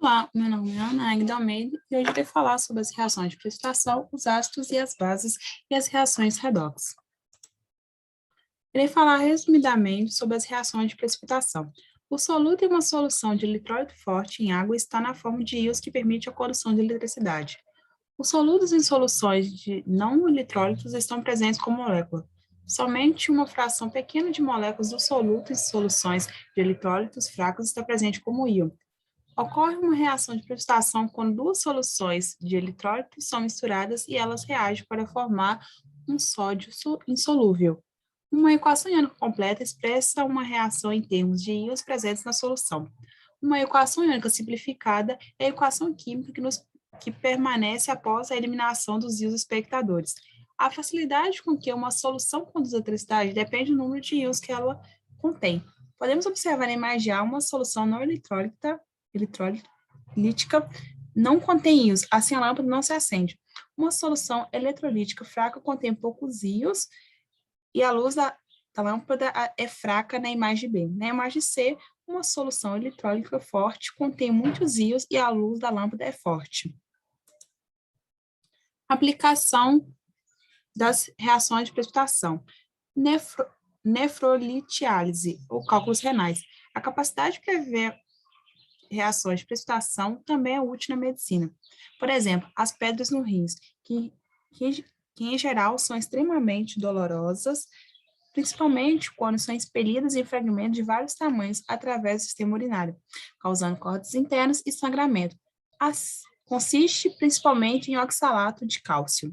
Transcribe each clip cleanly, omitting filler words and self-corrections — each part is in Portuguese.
Olá, meu nome é Ana Aguida Almeida e hoje eu irei falar sobre as reações de precipitação, os ácidos e as bases e as reações redox. Irei falar resumidamente sobre as reações de precipitação. O soluto em uma solução de eletrólito forte em água está na forma de íons que permite a condução de eletricidade. Os solutos em soluções de não eletrólitos estão presentes como molécula. Somente uma fração pequena de moléculas do soluto em soluções de eletrólitos fracos está presente como íon. Ocorre uma reação de precipitação quando duas soluções de eletrólitos são misturadas e elas reagem para formar um sódio insolúvel. Uma equação iônica completa expressa uma reação em termos de íons presentes na solução. Uma equação iônica simplificada é a equação química que permanece após a eliminação dos íons espectadores. A facilidade com que uma solução conduz eletricidade depende do número de íons que ela contém. Podemos observar na imagem A uma solução não eletrólita eletrolítica não contém íons, assim a lâmpada não se acende. Uma solução eletrolítica fraca contém poucos íons e a luz da lâmpada é fraca na imagem B. Na imagem C, uma solução eletrolítica forte contém muitos íons e a luz da lâmpada é forte. Aplicação das reações de precipitação. Nefrolitiálise, ou cálculos renais. A capacidade de prever reações de precipitação também é útil na medicina. Por exemplo, as pedras no rins, que em geral são extremamente dolorosas, principalmente quando são expelidas em fragmentos de vários tamanhos através do sistema urinário, causando cortes internos e sangramento. Consiste principalmente em oxalato de cálcio.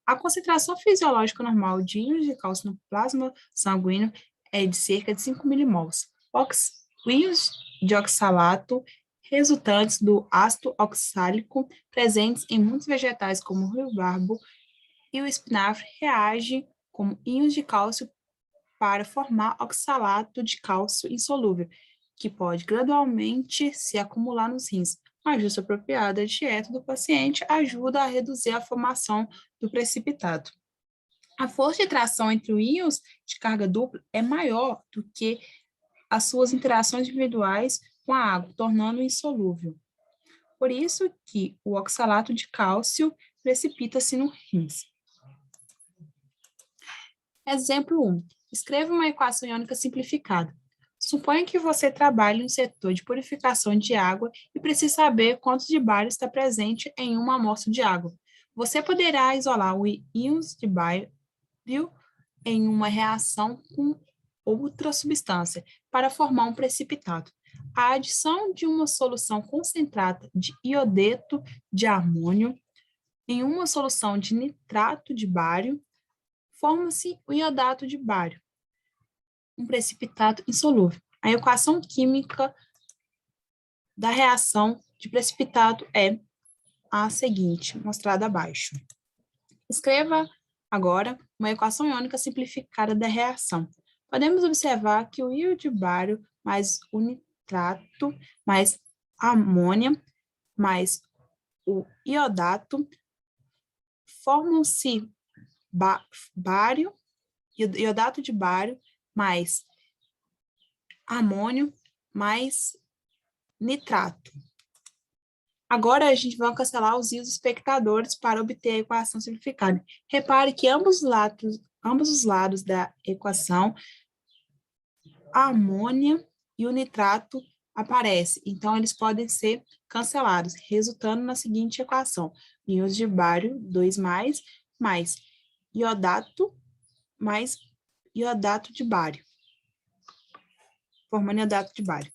A concentração fisiológica normal de íons de cálcio no plasma sanguíneo é de cerca de 5 milimols. Íons de oxalato resultantes do ácido oxálico presentes em muitos vegetais como o ruibarbo e o espinafre reagem como íons de cálcio para formar oxalato de cálcio insolúvel, que pode gradualmente se acumular nos rins. A ajuste apropriada da dieta do paciente ajuda a reduzir a formação do precipitado. A força de tração entre os íons de carga dupla é maior do que as suas interações individuais com a água, tornando-o insolúvel. Por isso que o oxalato de cálcio precipita-se no rins. Exemplo 1. Escreva uma equação iônica simplificada. Suponha que você trabalhe no setor de purificação de água e precisa saber quantos de bário está presente em uma amostra de água. Você poderá isolar os íons de bário em uma reação com outra substância para formar um precipitado. A adição de uma solução concentrada de iodeto de amônio em uma solução de nitrato de bário forma-se o iodato de bário, um precipitado insolúvel. A equação química da reação de precipitado é a seguinte, mostrada abaixo. Escreva agora uma equação iônica simplificada da reação. Podemos observar que o íon de bário mais o nitrato mais a amônia mais o iodato formam-se bário, iodato de bário mais amônio mais nitrato. Agora, a gente vai cancelar os íons espectadores para obter a equação simplificada. Repare que ambos os lados da equação, a amônia e o nitrato aparecem. Então, eles podem ser cancelados, resultando na seguinte equação. Íons de bário, 2+, mais iodato de bário, formando iodato de bário.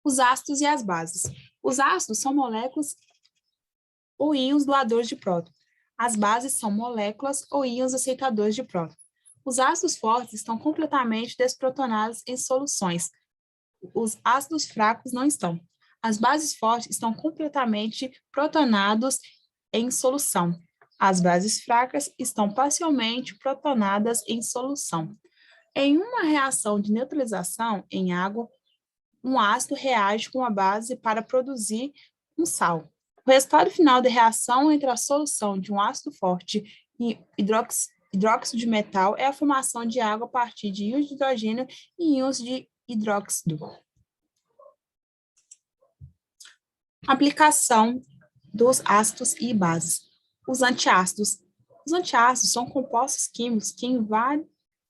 Os ácidos e as bases. Os ácidos são moléculas ou íons doadores de próton. As bases são moléculas ou íons aceitadores de próton. Os ácidos fortes estão completamente desprotonados em soluções. Os ácidos fracos não estão. As bases fortes estão completamente protonados em solução. As bases fracas estão parcialmente protonadas em solução. Em uma reação de neutralização em água, um ácido reage com a base para produzir um sal. O resultado final da reação entre a solução de um ácido forte e hidróxido de metal é a formação de água a partir de íons de hidrogênio e íons de hidróxido. Aplicação dos ácidos e bases. Os antiácidos. Os antiácidos são compostos químicos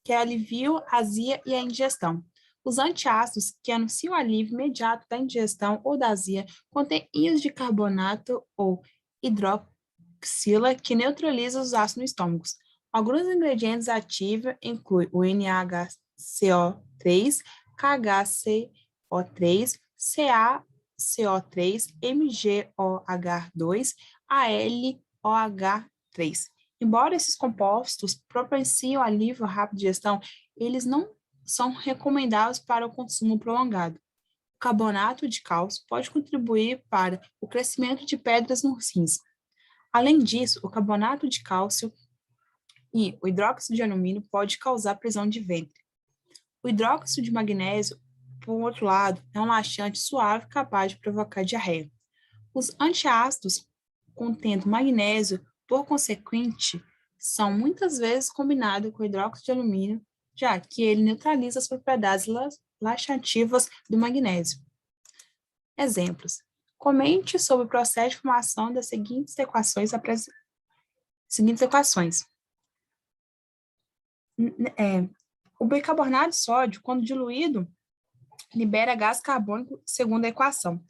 que aliviam a azia e a indigestão. Os antiácidos que anunciam o alívio imediato da indigestão ou da azia contêm íons de carbonato ou hidroxila que neutralizam os ácidos no estômago. Alguns ingredientes ativos incluem o NaHCO3, KHCO3, CaCO3, MgOH2, AlOH3. Embora esses compostos propiciem o alívio rápido de digestão, eles não são recomendados para o consumo prolongado. O carbonato de cálcio pode contribuir para o crescimento de pedras nos rins. Além disso, o carbonato de cálcio e o hidróxido de alumínio pode causar prisão de ventre. O hidróxido de magnésio, por outro lado, é um laxante suave capaz de provocar diarreia. Os antiácidos contendo magnésio, por consequente, são muitas vezes combinados com hidróxido de alumínio, já que ele neutraliza as propriedades laxativas do magnésio. Exemplos. Comente sobre o processo de formação das seguintes equações. O bicarbonato de sódio, quando diluído, libera gás carbônico segundo a equação.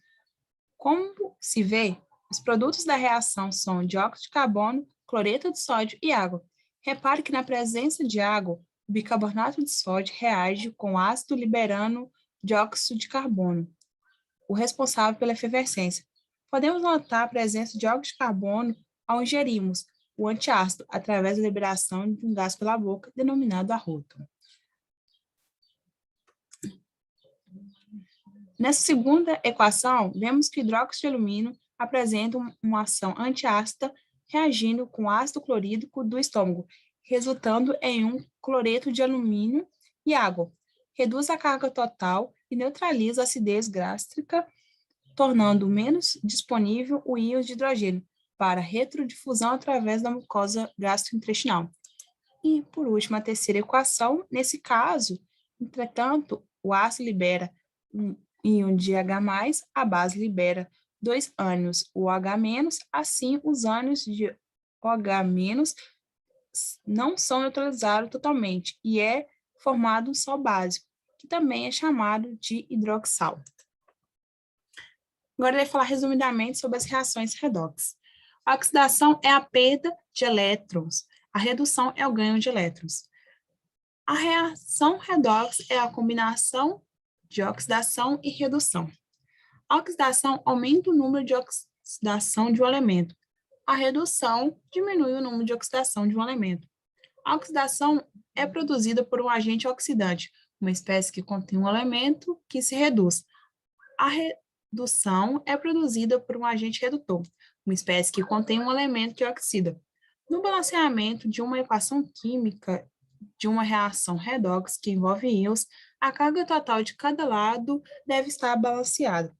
Como se vê, os produtos da reação são dióxido de carbono, cloreto de sódio e água. Repare que na presença de água, o bicarbonato de sódio reage com ácido liberando dióxido de carbono, o responsável pela efervescência. Podemos notar a presença de dióxido de carbono ao ingerirmos o antiácido através da liberação de um gás pela boca, denominado arroto. Nessa segunda equação, vemos que o hidróxido de alumínio apresenta uma ação antiácida reagindo com ácido clorídrico do estômago, resultando em um cloreto de alumínio e água. Reduz a carga total e neutraliza a acidez gástrica, tornando menos disponível o íon de hidrogênio para retrodifusão através da mucosa gastrointestinal. E, por último, a terceira equação, nesse caso, entretanto, o ácido libera um íon de H+, a base libera 2 ânions OH-, assim os ânions de OH- não são neutralizados totalmente e é formado um sal básico, que também é chamado de hidroxal. Agora eu vou falar resumidamente sobre as reações redox. A oxidação é a perda de elétrons, a redução é o ganho de elétrons. A reação redox é a combinação de oxidação e redução. A oxidação aumenta o número de oxidação de um elemento. A redução diminui o número de oxidação de um elemento. A oxidação é produzida por um agente oxidante, uma espécie que contém um elemento que se reduz. A redução é produzida por um agente redutor, uma espécie que contém um elemento que oxida. No balanceamento de uma equação química de uma reação redox que envolve íons, a carga total de cada lado deve estar balanceada.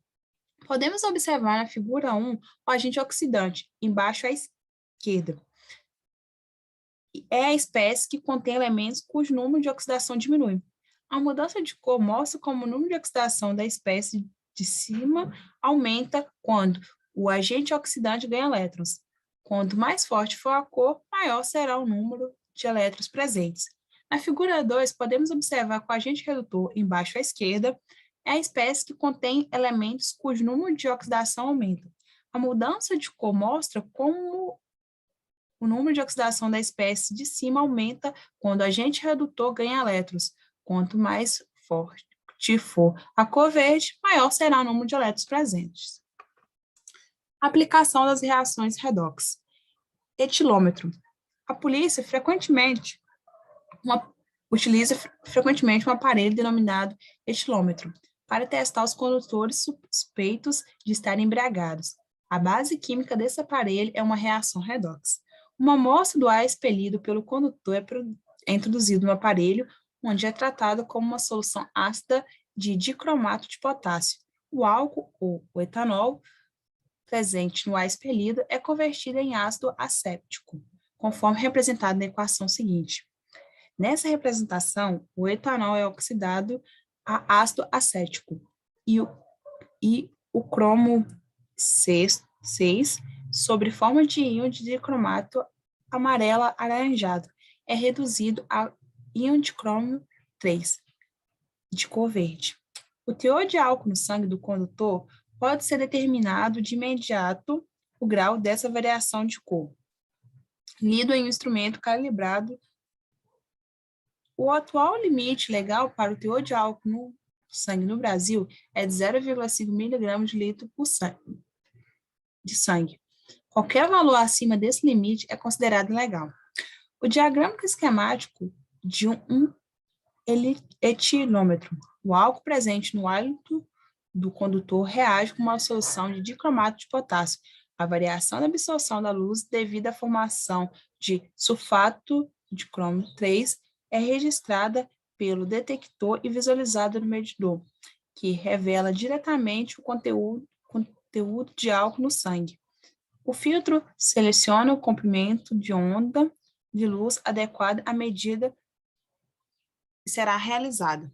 Podemos observar na figura 1 o agente oxidante, embaixo à esquerda. É a espécie que contém elementos cujo número de oxidação diminui. A mudança de cor mostra como o número de oxidação da espécie de cima aumenta quando o agente oxidante ganha elétrons. Quanto mais forte for a cor, maior será o número de elétrons presentes. Na figura 2, podemos observar que o agente redutor, embaixo à esquerda, é a espécie que contém elementos cujo número de oxidação aumenta. A mudança de cor mostra como o número de oxidação da espécie de cima aumenta quando o agente redutor ganha elétrons. Quanto mais forte for a cor verde, maior será o número de elétrons presentes. Aplicação das reações redox. Etilômetro. A polícia utiliza frequentemente um aparelho denominado etilômetro para testar os condutores suspeitos de estarem embriagados. A base química desse aparelho é uma reação redox. Uma amostra do ar expelido pelo condutor é introduzida no aparelho, onde é tratado como uma solução ácida de dicromato de potássio. O álcool ou o etanol presente no ar expelido é convertido em ácido acético, conforme representado na equação seguinte. Nessa representação, o etanol é oxidado a ácido acético e o cromo 6 sobre forma de íon de dicromato amarela alaranjado. É reduzido a íon de cromo 3, de cor verde. O teor de álcool no sangue do condutor pode ser determinado de imediato o grau dessa variação de cor, lido em um instrumento calibrado. O atual limite legal para o teor de álcool no sangue no Brasil é de 0,5 mg de litro de sangue. Qualquer valor acima desse limite é considerado ilegal. O diagrama esquemático de um etilômetro. O álcool presente no hálito do condutor reage com uma solução de dicromato de potássio. A variação da absorção da luz devido à formação de sulfato de cromo 3 é registrada pelo detector e visualizada no medidor, que revela diretamente o conteúdo de álcool no sangue. O filtro seleciona o comprimento de onda de luz adequado à medida que será realizada.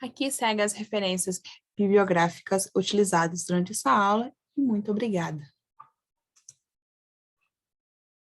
Aqui segue as referências bibliográficas utilizadas durante essa aula e muito obrigada.